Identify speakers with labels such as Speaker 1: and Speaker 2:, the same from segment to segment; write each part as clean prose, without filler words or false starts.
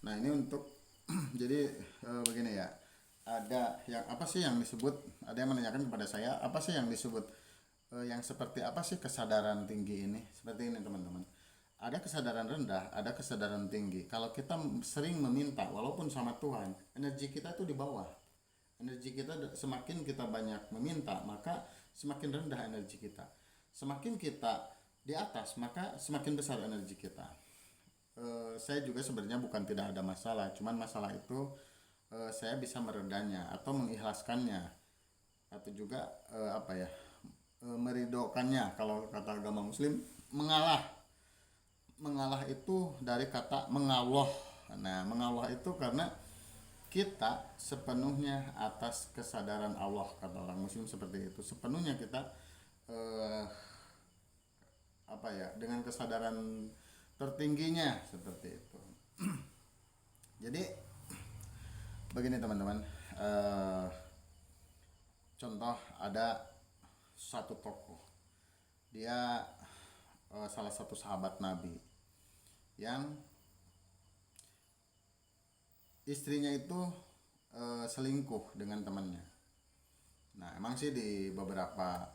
Speaker 1: Nah ini untuk jadi begini ya, ada yang apa sih yang disebut, ada yang menanyakan kepada saya apa sih yang disebut yang seperti apa sih kesadaran tinggi ini, seperti ini teman-teman. Ada kesadaran rendah, ada kesadaran tinggi. Kalau kita sering meminta walaupun sama Tuhan, energi kita tuh di bawah. Energi kita semakin kita banyak meminta, maka semakin rendah energi kita. Semakin kita di atas, maka semakin besar energi kita. Saya juga sebenarnya bukan tidak ada masalah, cuman masalah itu saya bisa meredanya atau mengikhlaskannya, atau juga apa ya, meridokannya. Kalau kata agama Muslim, mengalah. Mengalah itu dari kata mengallah. Nah, mengallah itu karena kita sepenuhnya atas kesadaran Allah, kata orang Muslim seperti itu. Sepenuhnya kita eh, apa ya, dengan kesadaran tertingginya seperti itu. Jadi begini teman-teman, eh, contoh ada satu tokoh, dia salah satu sahabat Nabi yang istrinya itu selingkuh dengan temannya. Nah, emang sih di beberapa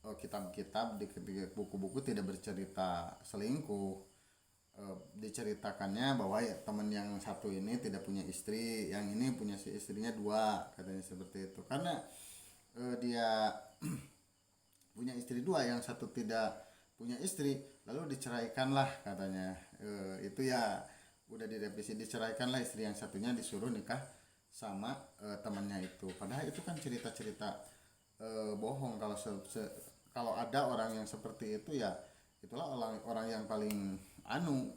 Speaker 1: kitab-kitab, di buku-buku tidak bercerita selingkuh. Diceritakannya bahwa ya, teman yang satu ini tidak punya istri, yang ini punya si istrinya dua, katanya seperti itu. Karena dia punya istri dua, yang satu tidak punya istri, lalu diceraikanlah katanya. Itu ya udah direvisi, diceraikanlah istri yang satunya, disuruh nikah sama temannya itu. Padahal itu kan cerita-cerita bohong. Kalau ada orang yang seperti itu, ya itulah orang yang paling anu,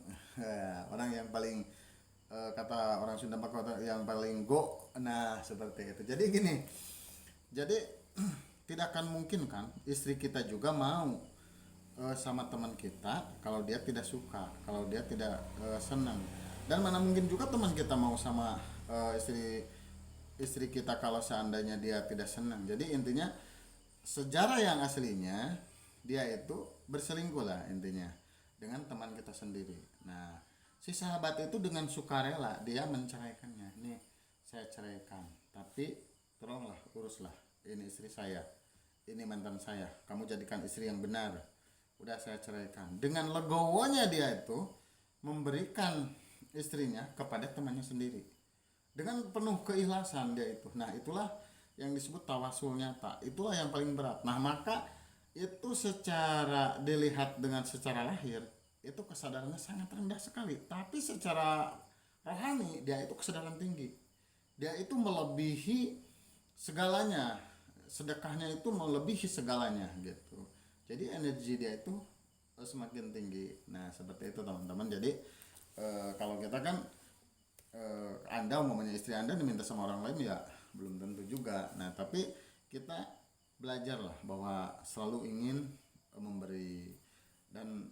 Speaker 1: orang yang paling kata orang Sunda kata yang paling go. Nah seperti itu. Jadi gini, jadi tidak akan mungkin kan istri kita juga mau sama teman kita kalau dia tidak suka, kalau dia tidak senang. Dan mana mungkin juga teman kita mau sama istri istri kita kalau seandainya dia tidak senang. Jadi intinya sejarah yang aslinya dia itu berselingkuh lah intinya dengan teman kita sendiri. Nah, si sahabat itu dengan sukarela dia menceraikannya. Nih, saya ceraikan, tapi tolonglah uruslah, ini istri saya, ini mantan saya, kamu jadikan istri yang benar. Udah saya ceraikan. Dengan legowonya dia itu memberikan istrinya kepada temannya sendiri dengan penuh keikhlasan dia itu. Nah itulah yang disebut tawasul nyata, itulah yang paling berat. Nah maka itu secara dilihat dengan secara lahir itu kesadarannya sangat rendah sekali, tapi secara rohani dia itu kesadaran tinggi. Dia itu melebihi segalanya, sedekahnya itu melebihi segalanya gitu. Jadi energi dia itu semakin tinggi. Nah seperti itu teman-teman. Jadi kalau kita kan anda umpamanya istri Anda diminta sama orang lain, ya belum tentu juga. Nah, tapi kita belajarlah bahwa selalu ingin memberi. Dan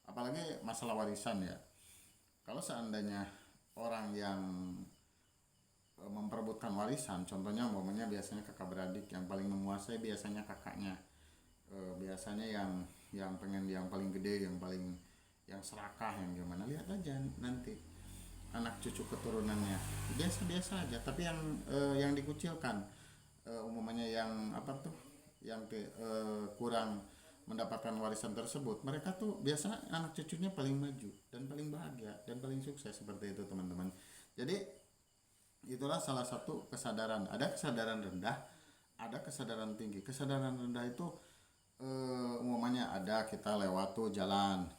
Speaker 1: apalagi masalah warisan ya. Kalau seandainya orang yang memperebutkan warisan, contohnya umpamanya biasanya kakak beradik, yang paling menguasai biasanya kakaknya. Biasanya yang pengen yang paling gede, yang paling yang serakah, yang gimana, lihat aja nanti anak cucu keturunannya biasa-biasa aja, tapi yang dikucilkan umumnya yang apa tuh, yang kurang mendapatkan warisan tersebut, mereka tuh biasa anak cucunya paling maju dan paling bahagia dan paling sukses seperti itu teman-teman. Jadi itulah salah satu kesadaran. Ada kesadaran rendah, ada kesadaran tinggi. Kesadaran rendah itu umumnya ada kita lewat tuh jalan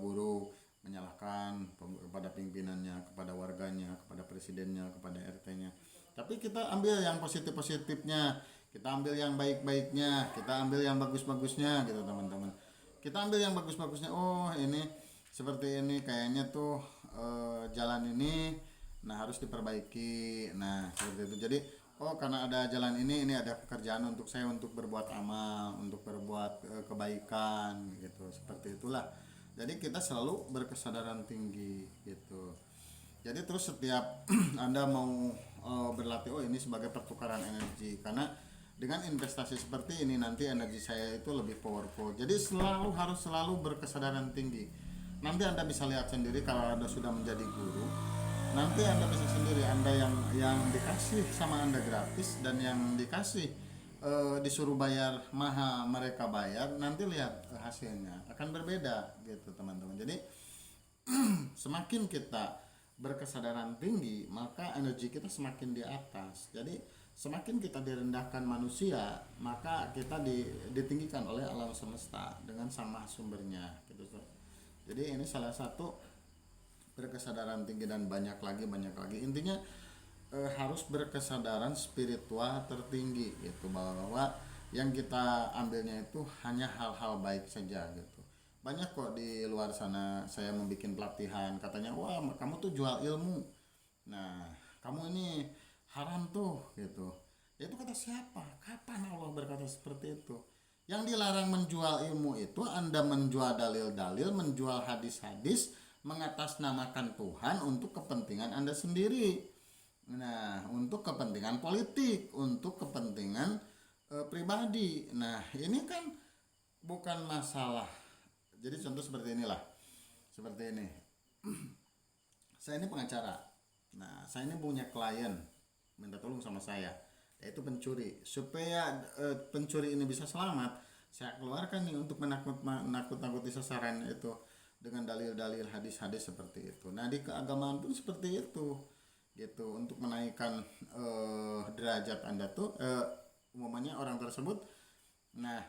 Speaker 1: buruk, menyalahkan kepada pimpinannya, kepada warganya, kepada presidennya, kepada RT-nya. Tapi kita ambil yang positif-positifnya, kita ambil yang baik-baiknya, kita ambil yang bagus-bagusnya gitu teman-teman. Kita ambil yang bagus-bagusnya. Oh ini seperti ini kayaknya tuh jalan ini, nah harus diperbaiki. Nah seperti itu. Jadi oh karena ada jalan ini ada pekerjaan untuk saya untuk berbuat amal, untuk berbuat kebaikan gitu. Seperti itulah. Jadi kita selalu berkesadaran tinggi gitu. Jadi terus setiap Anda mau berlatih, oh ini sebagai pertukaran energi, karena dengan investasi seperti ini nanti energi saya itu lebih powerful. Jadi harus selalu berkesadaran tinggi. Nanti Anda bisa lihat sendiri kalau Anda sudah menjadi guru. Nanti Anda bisa sendiri, Anda yang dikasih sama Anda gratis dan yang dikasih disuruh bayar mahal mereka bayar, nanti lihat hasilnya akan berbeda gitu teman-teman. Jadi semakin kita berkesadaran tinggi, maka energi kita semakin di atas. Jadi semakin kita direndahkan manusia, maka kita ditinggikan oleh alam semesta dengan sama sumbernya gitu. Jadi ini salah satu berkesadaran tinggi, dan banyak lagi intinya harus berkesadaran spiritual tertinggi gitu, bahwa yang kita ambilnya itu hanya hal-hal baik saja gitu. Banyak kok di luar sana saya membuat pelatihan, katanya wah kamu tuh jual ilmu, nah kamu ini haram tuh gitu. Ya itu kata siapa? Kapan Allah berkata seperti itu? Yang dilarang menjual ilmu itu Anda menjual dalil-dalil, menjual hadis-hadis, mengatasnamakan Tuhan untuk kepentingan Anda sendiri. Nah, untuk kepentingan politik, untuk kepentingan pribadi. Nah, ini kan bukan masalah. Jadi contoh seperti inilah. Seperti ini. Saya ini pengacara. Nah, saya ini punya klien minta tolong sama saya, yaitu pencuri. Supaya pencuri ini bisa selamat, saya keluarkan nih untuk menakut-nakuti sasaran itu dengan dalil-dalil hadis-hadis seperti itu. Nah, di keagamaan pun seperti itu gitu, untuk menaikkan derajat Anda tuh umumnya orang tersebut. Nah,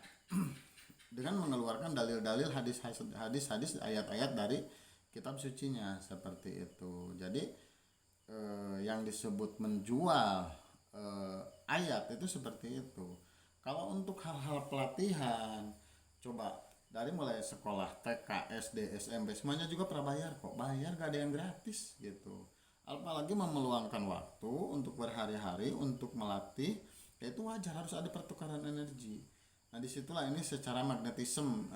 Speaker 1: dengan mengeluarkan dalil-dalil hadis-hadis, ayat-ayat dari kitab sucinya seperti itu. Jadi yang disebut menjual ayat itu seperti itu. Kalau untuk hal-hal pelatihan, coba dari mulai sekolah TK, SD, SMP semuanya juga prabayar kok. Bayar, gak ada yang gratis gitu. Apalagi memeluangkan waktu untuk berhari-hari untuk melatih, yaitu wajar, harus ada pertukaran energi. Nah disitulah ini secara magnetisme,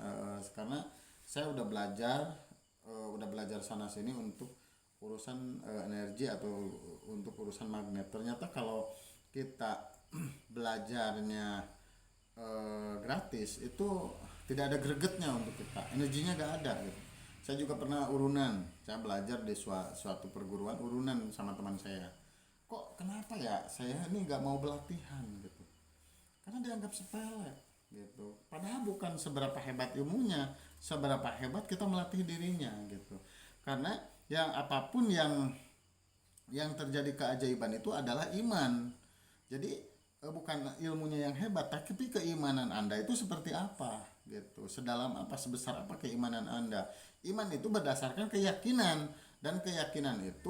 Speaker 1: karena saya udah belajar sana sini untuk urusan energi atau untuk urusan magnet. Ternyata kalau kita belajarnya gratis itu tidak ada gregetnya untuk kita, energinya gak ada gitu. Saya juga pernah urunan, saya belajar di suatu perguruan urunan sama teman saya. Kok kenapa ya saya ini nggak mau belatihan gitu? Karena dianggap sepele gitu. Padahal bukan seberapa hebat ilmunya, seberapa hebat kita melatih dirinya gitu. Karena yang apapun yang terjadi keajaiban itu adalah iman. Jadi bukan ilmunya yang hebat, tapi keimanan Anda itu seperti apa gitu, sedalam apa, sebesar apa keimanan Anda. Iman itu berdasarkan keyakinan, dan keyakinan itu